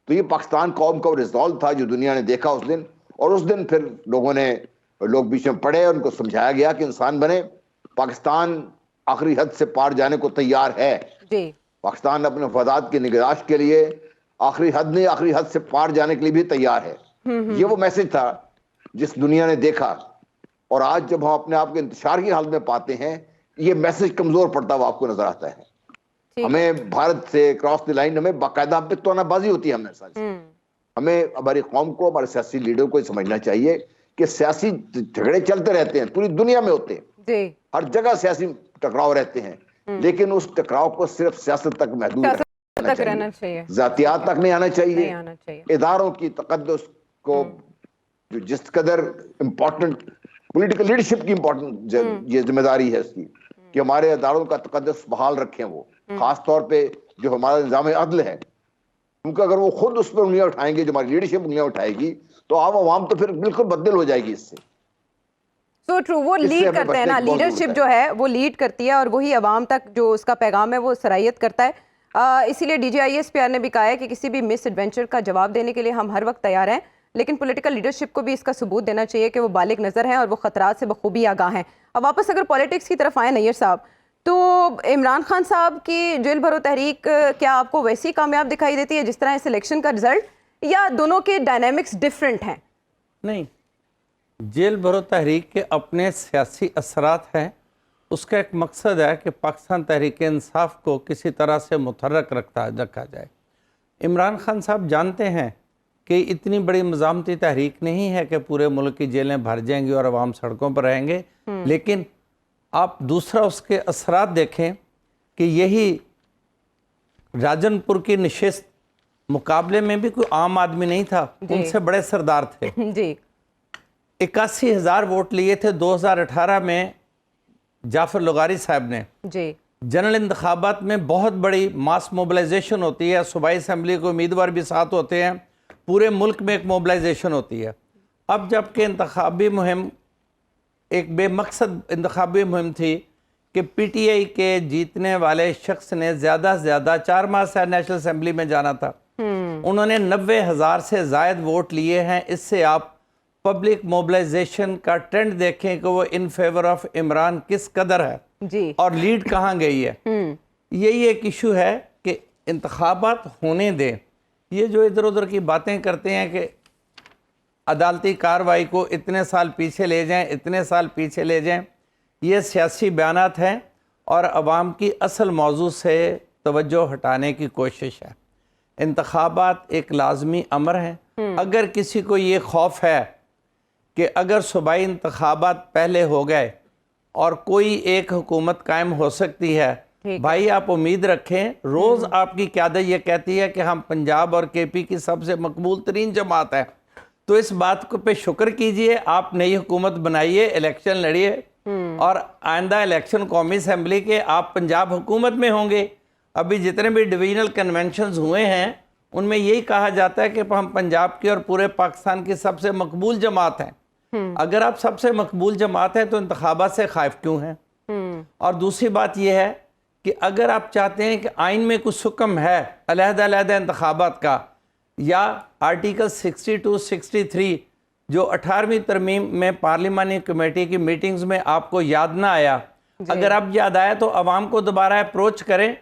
S6: تو یہ پاکستان قوم کا ریزالو تھا جو دنیا نے دیکھا اس دن, اور اس دن پھر لوگ بیچ میں پڑے, ان کو سمجھایا گیا کہ انسان بنے. پاکستان آخری حد سے پار جانے کو تیار ہے.
S3: جی
S6: پاکستان اپنے مفادات کی نگہداشت کے لیے آخری حد نہیں آخری حد سے پار جانے کے لیے بھی تیار ہے. یہ وہ میسج تھا جس دنیا نے دیکھا, اور آج جب ہم اپنے آپ کے انتشار کی حالت میں پاتے ہیں یہ میسج کمزور پڑتا ہوا آپ کو نظر آتا ہے. ہمیں بھارت سے کراس دی لائن ہمیں باقاعدہ پہ توانہ بازی ہوتی ہے ہمیں ہماری قوم کو, ہمارے سیاسی لیڈر کو سمجھنا چاہیے کہ سیاسی جھگڑے چلتے رہتے ہیں, پوری دنیا میں ہوتے ہیں, ہر جگہ سیاسی ٹکراؤ رہتے ہیں, لیکن اس ٹکراؤ کو صرف سیاست تک محدود رہنا چاہیے, ذاتیات تک نہیں آنا چاہیے. اداروں کی تقدس کو جو جس قدر امپورٹنٹ پولیٹیکل لیڈرشپ کی امپورٹنٹ یہ ذمہ داری ہے اس کی کہ ہمارے اداروں کا تقدس بحال رکھیں, وہ خاص طور پہ جو ہمارا نظام عدل ہے, کیونکہ اگر وہ خود اس پہ انگلیاں اٹھائیں گے, جو ہماری لیڈرشپ انگلیاں اٹھائے گی, تو عوام تو پھر بالکل بدل ہو جائے گی اس سے.
S3: سو ٹرو, وہ لیڈ کرتے ہیں نا, لیڈرشپ جو ہے وہ لیڈ کرتی ہے اور وہی عوام تک جو اس کا پیغام ہے وہ سرایت کرتا ہے. اسی لیے DGISPR نے بھی کہا ہے کہ کسی بھی مس ایڈونچر کا جواب دینے کے لیے ہم ہر وقت تیار ہیں, لیکن پولیٹیکل لیڈرشپ کو بھی اس کا ثبوت دینا چاہیے کہ وہ بالغ نظر ہیں اور وہ خطرات سے بخوبی آگاہ ہیں. اب واپس اگر پالیٹکس کی طرف آئیں نیئر صاحب, تو عمران خان صاحب کی جیل بھرو تحریک کیا آپ کو ویسی کامیاب دکھائی دیتی ہے جس طرح اس الیکشن کا رزلٹ, یا دونوں کے ڈائنامکس ڈیفرنٹ ہیں؟
S2: نہیں, جیل بھرو تحریک کے اپنے سیاسی اثرات ہیں. اس کا ایک مقصد ہے کہ پاکستان تحریک انصاف کو کسی طرح سے متحرک رکھا جائے. عمران خان صاحب جانتے ہیں کہ اتنی بڑی مزاحمتی تحریک نہیں ہے کہ پورے ملک کی جیلیں بھر جائیں گی اور عوام سڑکوں پر رہیں گے, لیکن آپ دوسرا اس کے اثرات دیکھیں کہ یہی راجن پور کی نشست مقابلے میں بھی کوئی عام آدمی نہیں تھا, ان سے بڑے سردار تھے.
S3: جی
S2: 81,000 ووٹ لیے تھے 2018 میں جعفر لغاری صاحب نے.
S3: جی
S2: جنرل انتخابات میں بہت بڑی ماس موبلائزیشن ہوتی ہے, صوبائی اسمبلی کو امیدوار بھی ساتھ ہوتے ہیں, پورے ملک میں ایک موبلائزیشن ہوتی ہے. اب جب کہ انتخابی مہم ایک بے مقصد انتخابی مہم تھی کہ PTI کے جیتنے والے شخص نے زیادہ سے زیادہ 4 ماہ سے نیشنل اسمبلی میں جانا تھا, انہوں نے 90,000 سے زائد ووٹ لیے ہیں. اس سے آپ پبلک موبلائزیشن کا ٹرینڈ دیکھیں کہ وہ ان فیور آف عمران کس قدر ہے
S3: جی, اور
S2: لیڈ کہاں گئی ہے. یہی ایک ایشو ہے کہ انتخابات ہونے دیں. یہ جو ادھر ادھر کی باتیں کرتے ہیں کہ عدالتی کارروائی کو اتنے سال پیچھے لے جائیں, اتنے سال پیچھے لے جائیں, یہ سیاسی بیانات ہیں اور عوام کی اصل موضوع سے توجہ ہٹانے کی کوشش ہے. انتخابات ایک لازمی امر ہیں. اگر کسی کو یہ خوف ہے کہ اگر صوبائی انتخابات پہلے ہو گئے اور کوئی ایک حکومت قائم ہو سکتی ہے, بھائی آپ امید رکھیں. روز آپ کی قیادت یہ کہتی ہے کہ ہم پنجاب اور KP کی سب سے مقبول ترین جماعت ہے, تو اس بات کو پہ شکر کیجئے, آپ نئی حکومت بنائیے, الیکشن لڑیے, اور آئندہ الیکشن قومی اسمبلی کے آپ پنجاب حکومت میں ہوں گے. ابھی جتنے بھی ڈویژنل کنونشنز ہوئے ہیں ان میں یہی کہا جاتا ہے کہ ہم پنجاب کی اور پورے پاکستان کی سب سے مقبول جماعت ہیں. اگر آپ سب سے مقبول جماعت ہیں تو انتخابات سے خائف کیوں ہیں؟ اور دوسری بات یہ ہے کہ اگر آپ چاہتے ہیں کہ آئین میں کچھ حکم ہے علیحدہ علیحدہ انتخابات کا, یا آرٹیکل 62 63 جو 18ویں ترمیم میں پارلیمانی کمیٹی کی میٹنگز میں آپ کو یاد نہ آیا, اگر اب یاد آیا تو عوام کو دوبارہ اپروچ کریں,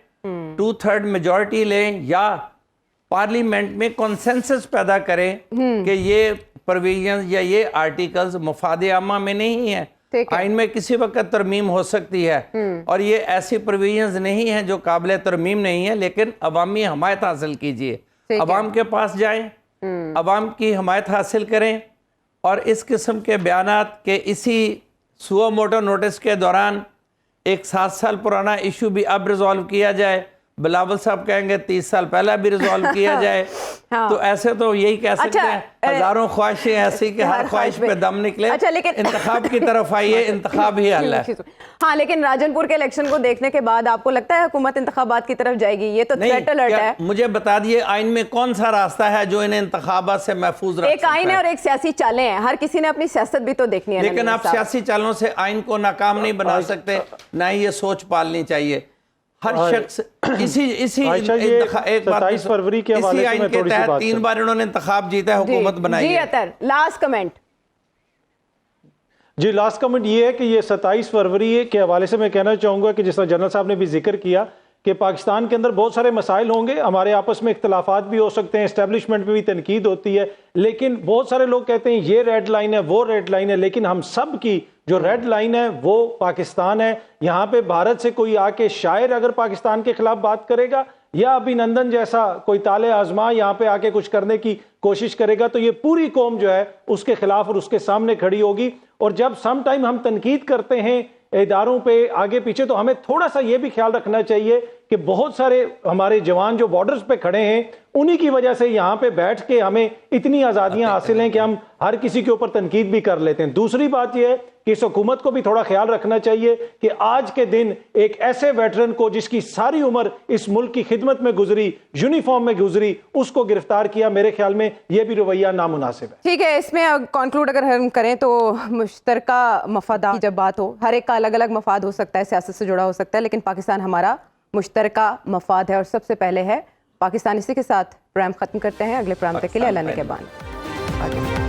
S2: 2/3 میجورٹی لیں, یا پارلیمنٹ میں کنسنسس پیدا کریں کہ یہ پروویژنز یا یہ آرٹیکلز مفاد عامہ میں نہیں ہیں, آئین میں کسی وقت ترمیم ہو سکتی ہے, اور یہ ایسی پروویژنز نہیں ہیں جو قابل ترمیم نہیں ہیں, لیکن عوامی حمایت حاصل کیجئے, عوام کے پاس جائیں, عوام کی حمایت حاصل کریں. اور اس قسم کے بیانات کہ اسی سو موٹو نوٹس کے دوران ایک 7 سال پرانا ایشو بھی اب ریزالو کیا جائے, بلاول صاحب کہیں گے 30 سال پہلے بھی ریزالو کیا جائے, تو ایسے تو یہی کہہ سکتے ہیں ہزاروں خواہشیں ایسی کہ ہر خواہش پہ دم نکلے. انتخاب کی طرف آئیے, انتخاب ہی حل ہے.
S3: ہاں, لیکن راجن پور کے الیکشن کو دیکھنے کے بعد آپ کو لگتا ہے حکومت انتخابات کی طرف جائے گی؟ یہ تو تھریٹ الرٹ ہے.
S2: مجھے بتا دیے آئین میں کون سا راستہ ہے جو انہیں انتخابات سے محفوظ رکھ سکتا ہے؟
S3: ایک آئین ہے اور ایک سیاسی چالیں ہیں, ہر کسی نے اپنی سیاست بھی تو دیکھنی ہے.
S2: لیکن آپ سیاسی چالوں سے آئین کو ناکام نہیں بنا سکتے, نہ ہی یہ سوچ پالنی چاہیے. ہر شخص اسی
S4: فروری کے حوالے سے
S2: 3 بار انہوں نے انتخاب جیتا ہے, حکومت بنائی ہے.
S3: جی اطہر, لاسٹ کمنٹ.
S4: جی لاسٹ کمنٹ یہ ہے کہ یہ 27 فروری کے حوالے سے میں کہنا چاہوں گا کہ جس طرح جنرل صاحب نے بھی ذکر کیا کہ پاکستان کے اندر بہت سارے مسائل ہوں گے، ہمارے آپس میں اختلافات بھی ہو سکتے ہیں، اسٹیبلشمنٹ میں بھی تنقید ہوتی ہے، لیکن بہت سارے لوگ کہتے ہیں یہ ریڈ لائن ہے وہ ریڈ لائن ہے، لیکن ہم سب کی جو ریڈ لائن ہے وہ پاکستان ہے۔ یہاں پہ بھارت سے کوئی آ کے شاعر اگر پاکستان کے خلاف بات کرے گا یا ابھی نندن جیسا کوئی طالع آزما یہاں پہ آ کے کچھ کرنے کی کوشش کرے گا تو یہ پوری قوم جو ہے اس کے خلاف اور اس کے سامنے کھڑی ہوگی۔ اور جب سم ٹائم ہم تنقید کرتے ہیں اداروں پہ آگے پیچھے تو ہمیں تھوڑا سا یہ بھی خیال رکھنا چاہیے کہ بہت سارے ہمارے جوان جو بارڈرز پہ کھڑے ہیں انہی کی وجہ سے یہاں پہ بیٹھ کے ہمیں اتنی آزادیاں حاصل ہیں کہ ہم ہر کسی کے اوپر تنقید بھی کر لیتے ہیں۔ دوسری بات یہ ہے کہ اس حکومت کو بھی تھوڑا خیال رکھنا چاہیے کہ آج کے دن ایک ایسے ویٹرن کو جس کی ساری عمر اس ملک کی خدمت میں گزری، یونیفارم میں گزری، اس کو گرفتار کیا، میرے خیال میں یہ بھی رویہ نامناسب ہے۔
S3: ٹھیک ہے، اس میں کنکلوڈ اگر ہم کریں تو مشترکہ مفادات کی جب بات ہو، ہر ایک کا الگ الگ مفاد ہو سکتا ہے، سیاست سے جڑا ہو سکتا ہے، لیکن پاکستان ہمارا مشترکہ مفاد ہے اور سب سے پہلے ہے پاکستان۔ اسی کے ساتھ پروگرام ختم کرتے ہیں، اگلے پروگرام تک کے لیے اللہ نے کے بان۔